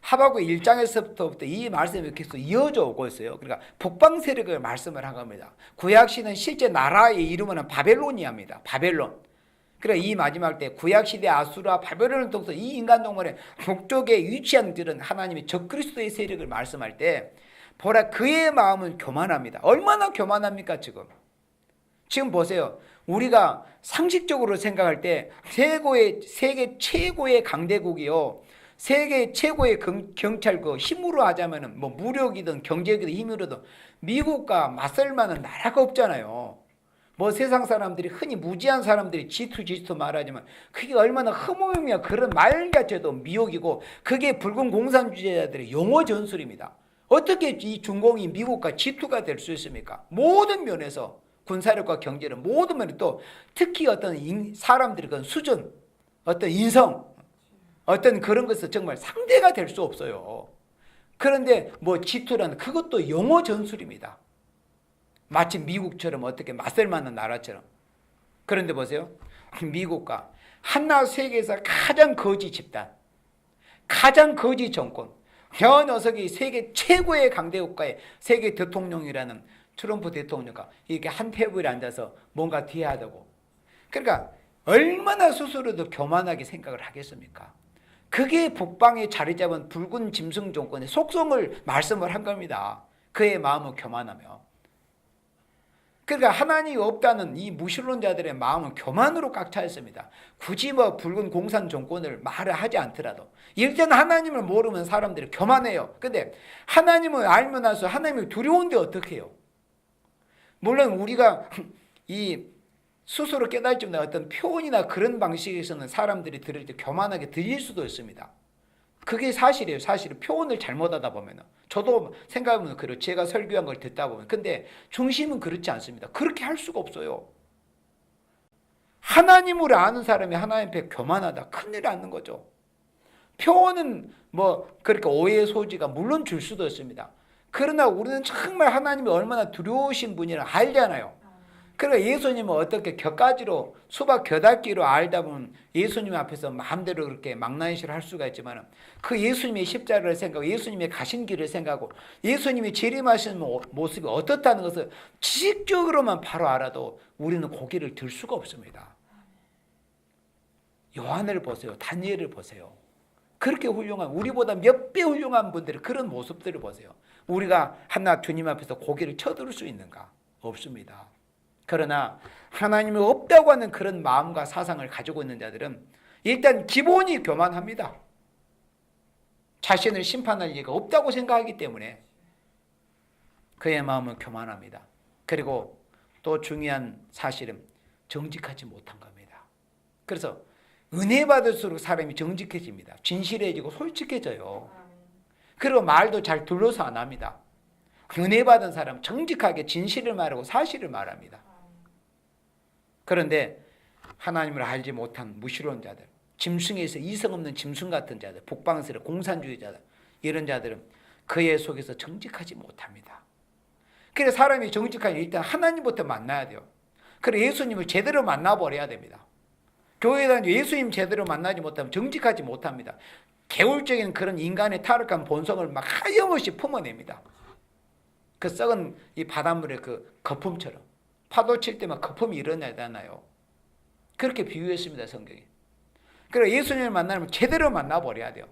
하박국 1장에서부터 이 말씀이 계속 이어져 오고 있어요. 그러니까 북방 세력을 말씀을 한 겁니다. 구약시는 실제 나라의 이름은 바벨로니아입니다. 바벨론. 그래 이 마지막 때 구약시대 아수라 바벨론을 통해서 이 인간 동물의 북쪽에 위치한 들은 하나님의 적그리스도의 세력을 말씀할 때 보라 그의 마음은 교만합니다. 얼마나 교만합니까? 지금 보세요. 우리가 상식적으로 생각할 때 세계 최고의 강대국이요, 세계 최고의 경찰 그 힘으로 하자면은 뭐 무력이든 경제적이든 힘으로든 미국과 맞설 만한 나라가 없잖아요. 뭐 세상 사람들이 흔히 무지한 사람들이 G2 말하지만 그게 얼마나 흠오이며 그런 말 자체도 미혹이고 그게 붉은 공산주의자들의 용어 전술입니다. 어떻게 이 중공이 미국과 G2가 될 수 있습니까? 모든 면에서 군사력과 경제는 모든 면에 또 특히 어떤 사람들의 그 수준, 어떤 인성, 어떤 그런 것은 정말 상대가 될 수 없어요. 그런데 뭐 G2라는 그것도 용어 전술입니다. 마치 미국처럼 어떻게 맞설 만한 나라처럼. 그런데 보세요. 미국과 한나 세계에서 가장 거지 집단, 가장 거지 정권, 저 녀석이 세계 최고의 강대 국가의 세계 대통령이라는 트럼프 대통령과 이렇게 한 테이블에 앉아서 뭔가 대화하고. 그러니까 얼마나 스스로도 교만하게 생각을 하겠습니까? 그게 북방에 자리 잡은 붉은 짐승 정권의 속성을 말씀을 한 겁니다. 그의 마음은 교만하며. 그러니까 하나님이 없다는 이 무신론자들의 마음은 교만으로 꽉 차 있습니다. 굳이 뭐 붉은 공산 정권을 말을 하지 않더라도 일단 하나님을 모르면 사람들이 교만해요. 근데 하나님을 알면 할수록 하나님이 두려운데 어떻게 해요? 물론 우리가 이 스스로 깨달지 못한 어떤 표현이나 그런 방식에서는 사람들이 들을 때 교만하게 들릴 수도 있습니다. 그게 사실이에요. 사실은 표현을 잘못하다 보면. 저도 생각해보면 그래요. 제가 설교한 걸 듣다 보면. 근데 중심은 그렇지 않습니다. 그렇게 할 수가 없어요. 하나님을 아는 사람이 하나님 앞에 교만하다. 큰일 나는 거죠. 표현은 뭐 그렇게 오해의 소지가 물론 줄 수도 있습니다. 그러나 우리는 정말 하나님이 얼마나 두려우신 분이라 알잖아요. 그러니까 예수님은 어떻게 곁가지로 수박 곁핥기로 알다 보면 예수님 앞에서 마음대로 그렇게 망나니시를 할 수가 있지만 그 예수님의 십자가를 생각하고 예수님의 가신 길을 생각하고 예수님이 재림하시는 모습이 어떻다는 것을 지식적으로만 바로 알아도 우리는 고개를 들 수가 없습니다. 요한을 보세요. 다니엘을 보세요. 그렇게 훌륭한 우리보다 몇 배 훌륭한 분들의 그런 모습들을 보세요. 우리가 하나 주님 앞에서 고개를 쳐들 수 있는가? 없습니다. 그러나 하나님이 없다고 하는 그런 마음과 사상을 가지고 있는 자들은 일단 기본이 교만합니다. 자신을 심판할 리가 없다고 생각하기 때문에 그의 마음은 교만합니다. 그리고 또 중요한 사실은 정직하지 못한 겁니다. 그래서 은혜 받을수록 사람이 정직해집니다. 진실해지고 솔직해져요. 그리고 말도 잘 둘러서 안 합니다. 은혜 받은 사람 정직하게 진실을 말하고 사실을 말합니다. 그런데 하나님을 알지 못한 무신론자들, 짐승에서 이성 없는 짐승 같은 자들, 북방세력 공산주의자들, 이런 자들은 그의 속에서 정직하지 못합니다. 그래서 사람이 정직하니 일단 하나님부터 만나야 돼요. 그래서 예수님을 제대로 만나버려야 됩니다. 교회에 다니고 예수님 제대로 만나지 못하면 정직하지 못합니다. 개울적인 그런 인간의 타락한 본성을 막 하염없이 품어냅니다. 그 썩은 이 바닷물의 그 거품처럼 파도 칠 때만 거품이 일어나잖아요. 그렇게 비유했습니다, 성경이. 그래서 예수님을 만나면 제대로 만나버려야 돼요.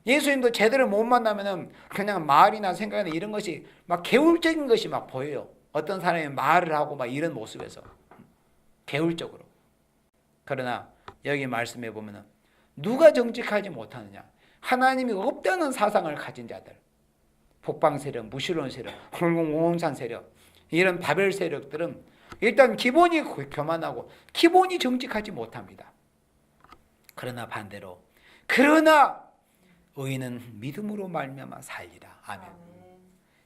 예수님도 제대로 못 만나면은 그냥 말이나 생각이나 이런 것이 막 개울적인 것이 막 보여요. 어떤 사람이 말을 하고 막 이런 모습에서 개울적으로. 그러나 여기 말씀해 보면은 누가 정직하지 못하느냐? 하나님이 없다는 사상을 가진 자들, 북방 세력, 무신론 세력, 공산 세력, 이런 바벨 세력들은 일단 기본이 교만하고 기본이 정직하지 못합니다. 그러나 반대로 그러나 의인은 믿음으로 말미암아 살리라. 아멘.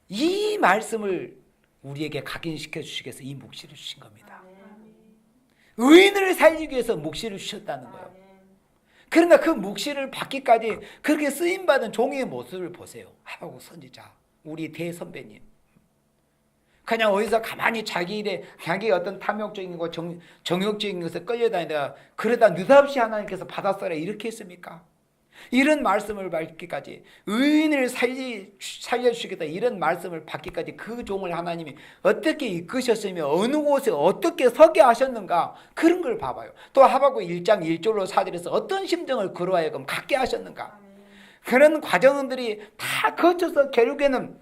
이 말씀을 우리에게 각인시켜 주시기 위해서 이 묵시를 주신 겁니다. 의인을 살리기 위해서 묵시를 주셨다는 거예요. 그러나 그 묵시를 받기까지 그렇게 쓰임받은 종의 모습을 보세요. 하박국 선지자, 우리 대선배님. 그냥 어디서 가만히 자기 어떤 탐욕적인 거, 정욕적인 것에 끌려다니다가 그러다 느닷없이 하나님께서 받았어라 이렇게 했습니까? 이런 말씀을 받기까지 의인을 살려주시겠다 이런 말씀을 받기까지 그 종을 하나님이 어떻게 이끄셨으며 어느 곳에 어떻게 서게 하셨는가 그런 걸 봐봐요. 또 하박국 1장 1절로 4절에서 어떤 심정을 그로 하여금 갖게 하셨는가 그런 과정들이 다 거쳐서 결국에는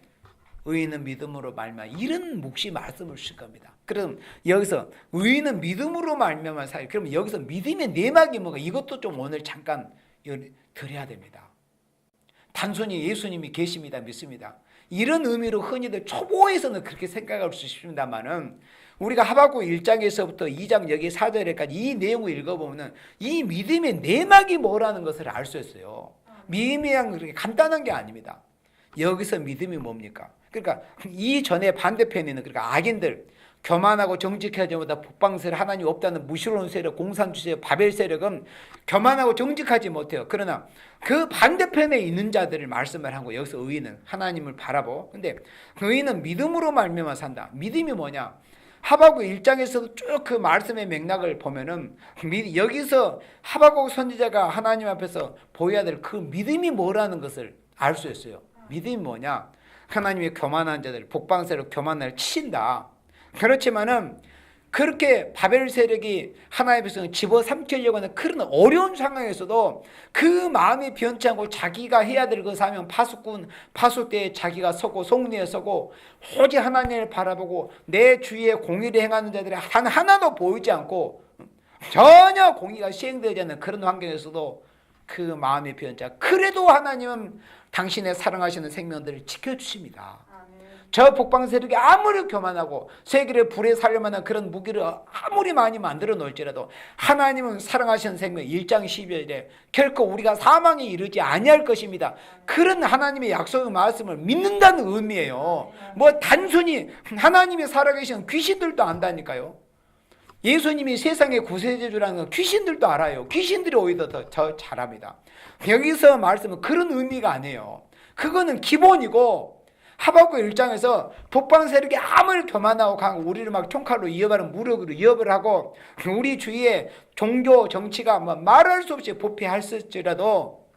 의인은 믿음으로 말미암아 이런 묵시 말씀을 주실 겁니다. 그럼 여기서 의인은 믿음으로 말미암아 살리 그러면 여기서 믿음의 내막이 뭐가 이것도 좀 오늘 잠깐 드려야 됩니다. 단순히 예수님이 계십니다, 믿습니다, 이런 의미로 흔히들 초보에서는 그렇게 생각할 수 있습니다만은, 우리가 하박국 1장에서부터 2장 여기 4절에까지 이 내용을 읽어보면 이 믿음의 내막이 뭐라는 것을 알 수 있어요. 믿음이 그렇게 간단한 게 아닙니다. 여기서 믿음이 뭡니까? 그러니까 이 전에 반대편에 있는, 그러니까 악인들, 교만하고 정직하지 못한 북방세력, 하나님 없다는 무시로운 세력, 공산주의 바벨 세력은 교만하고 정직하지 못해요. 그러나 그 반대편에 있는 자들을 말씀을 하고, 여기서 의인은 하나님을 바라보고, 근데 그 의인은 믿음으로 말미암아 산다. 믿음이 뭐냐? 하박국 1장에서도 쭉 그 말씀의 맥락을 보면은 여기서 하박국 선지자가 하나님 앞에서 보여야 될 그 믿음이 뭐라는 것을 알 수 있어요. 믿음이 뭐냐? 하나님의 교만한 자들, 북방세력 교만을 치신다. 그렇지만은 그렇게 바벨 세력이 하나님의 백성을 집어삼키려고 하는 그런 어려운 상황에서도 그 마음이 변치 않고 자기가 해야 될 그 사명, 파수 때에 자기가 서고 속리에 서고 오직 하나님을 바라보고 내 주위에 공의를 행하는 자들이 단 하나도 보이지 않고 전혀 공의가 시행되지 않는 그런 환경에서도 그 마음이 변치 않고, 그래도 하나님은 당신의 사랑하시는 생명들을 지켜주십니다. 저 북방 세력이 아무리 교만하고 세계를 불에 살려만한 그런 무기를 아무리 많이 만들어 놓을지라도 하나님은 사랑하시는 생명 1장 12절에 결코 우리가 사망에 이르지 아니할 것입니다. 그런 하나님의 약속의 말씀을 믿는다는 의미예요. 뭐 단순히 하나님이 살아계시는 귀신들도 안다니까요. 예수님이 세상의 구세주라는 건 귀신들도 알아요. 귀신들이 오히려 더 잘합니다. 여기서 말씀은 그런 의미가 아니에요. 그거는 기본이고, 하박국 1장에서 북방 세력이 아무리 교만하고 강하고 우리를 막 총칼로 이어가는 무력으로 이어을 하고 우리 주위에 종교 정치가 뭐 말할 수 없이 부패할지라도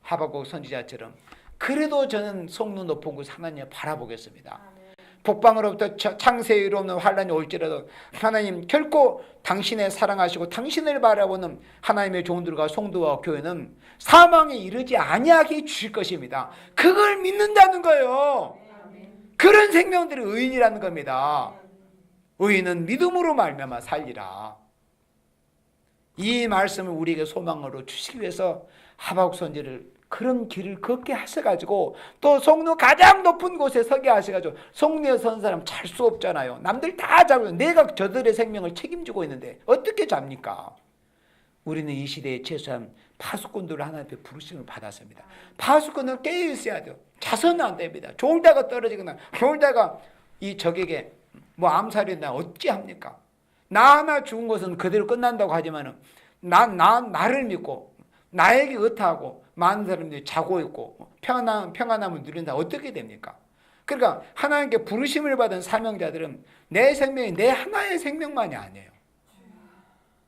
하박국 선지자처럼 그래도 저는 성문 높은 곳 하나님을 바라보겠습니다. 북방으로부터 창세에 이르는 환란이 올지라도 하나님 결코 당신의 사랑하시고 당신을 바라보는 하나님의 종들과 성도와 교회는 사망에 이르지 아니하게 주실 것입니다. 그걸 믿는다는 거예요. 그런 생명들이 의인이라는 겁니다. 의인은 믿음으로 말미암아 살리라. 이 말씀을 우리에게 소망으로 주시기 위해서 하박국 선지를 그런 길을 걷게 하셔가지고, 또 성로 가장 높은 곳에 서게 하셔가지고, 성로에 선 사람 잘 수 없잖아요. 남들 다 자고 내가 저들의 생명을 책임지고 있는데 어떻게 잡니까? 우리는 이 시대에 최소한 파수꾼들을 하나님 앞에 부르심을 받았습니다. 파수꾼은 깨어 있어야 돼요. 자서는 안 됩니다. 졸다가 떨어지거나 졸다가 이 적에게 뭐 암살이나 어찌합니까? 나 하나 죽은 것은 그대로 끝난다고 하지만은 나를 믿고 나에게 의탁하고 많은 사람들이 자고 있고 평안함을 누린다. 어떻게 됩니까? 그러니까 하나님께 부르심을 받은 사명자들은 내 생명이 내 하나의 생명만이 아니에요.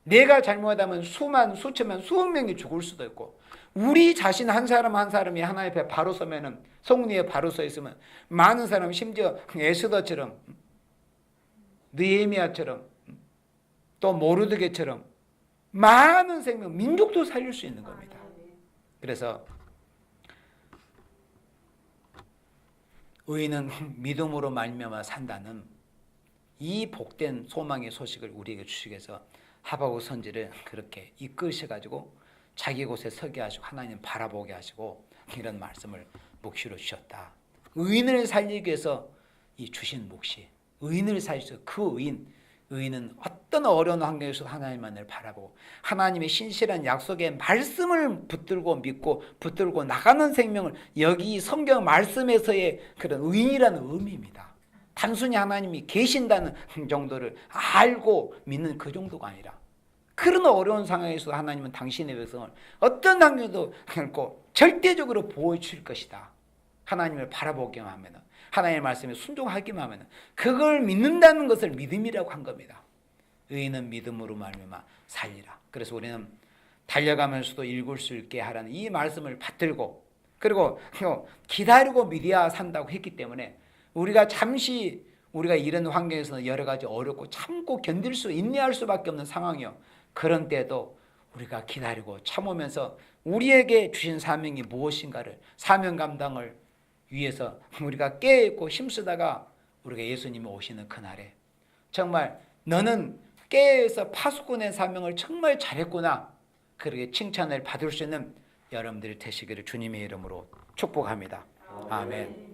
내가 잘못하면 수천만 수억 명이 죽을 수도 있고, 우리 자신 한 사람 한 사람이 하나님 앞에 바로 서면은, 성리에 바로 서 있으면 많은 사람, 심지어 에스더처럼 느헤미야처럼 또 모르드게처럼 많은 생명, 민족도 살릴 수 있는 겁니다. 그래서 의인은 믿음으로 말미암아 산다는 이 복된 소망의 소식을 우리에게 주시기 위해서 하박국 선지를 그렇게 이끄셔가지고 자기 곳에 서게 하시고 하나님 바라보게 하시고 이런 말씀을 묵시로 주셨다. 의인을 살리기 위해서 이 주신 묵시, 의인을 살리셔서 그 의인은 어떤 어려운 환경에서 하나님만을 바라보고 하나님의 신실한 약속의 말씀을 붙들고 믿고 붙들고 나가는 생명을, 여기 성경 말씀에서의 그런 의인이라는 의미입니다. 단순히 하나님이 계신다는 정도를 알고 믿는 그 정도가 아니라, 그런 어려운 상황에서 하나님은 당신의 백성을 어떤 환경에도 결코 절대적으로 보호해 주실 것이다. 하나님을 바라보기만 하면, 하나님의 말씀에 순종하기만 하면, 그걸 믿는다는 것을 믿음이라고 한 겁니다. 의인은 믿음으로 말미암아 살리라. 그래서 우리는 달려가면서도 읽을 수 있게 하라는 이 말씀을 받들고, 그리고 기다리고 믿어야 산다고 했기 때문에 우리가 잠시 우리가 이런 환경에서는 여러 가지 어렵고 참고 견딜 수, 인내할 수밖에 없는 상황이요. 그런 때도 우리가 기다리고 참으면서 우리에게 주신 사명이 무엇인가를, 사명 감당을 위해서 우리가 깨어있고 힘쓰다가 우리가 예수님이 오시는 그날에 정말 너는 깨어서 파수꾼의 사명을 정말 잘했구나, 그렇게 칭찬을 받을 수 있는 여러분들이 되시기를 주님의 이름으로 축복합니다. 아멘.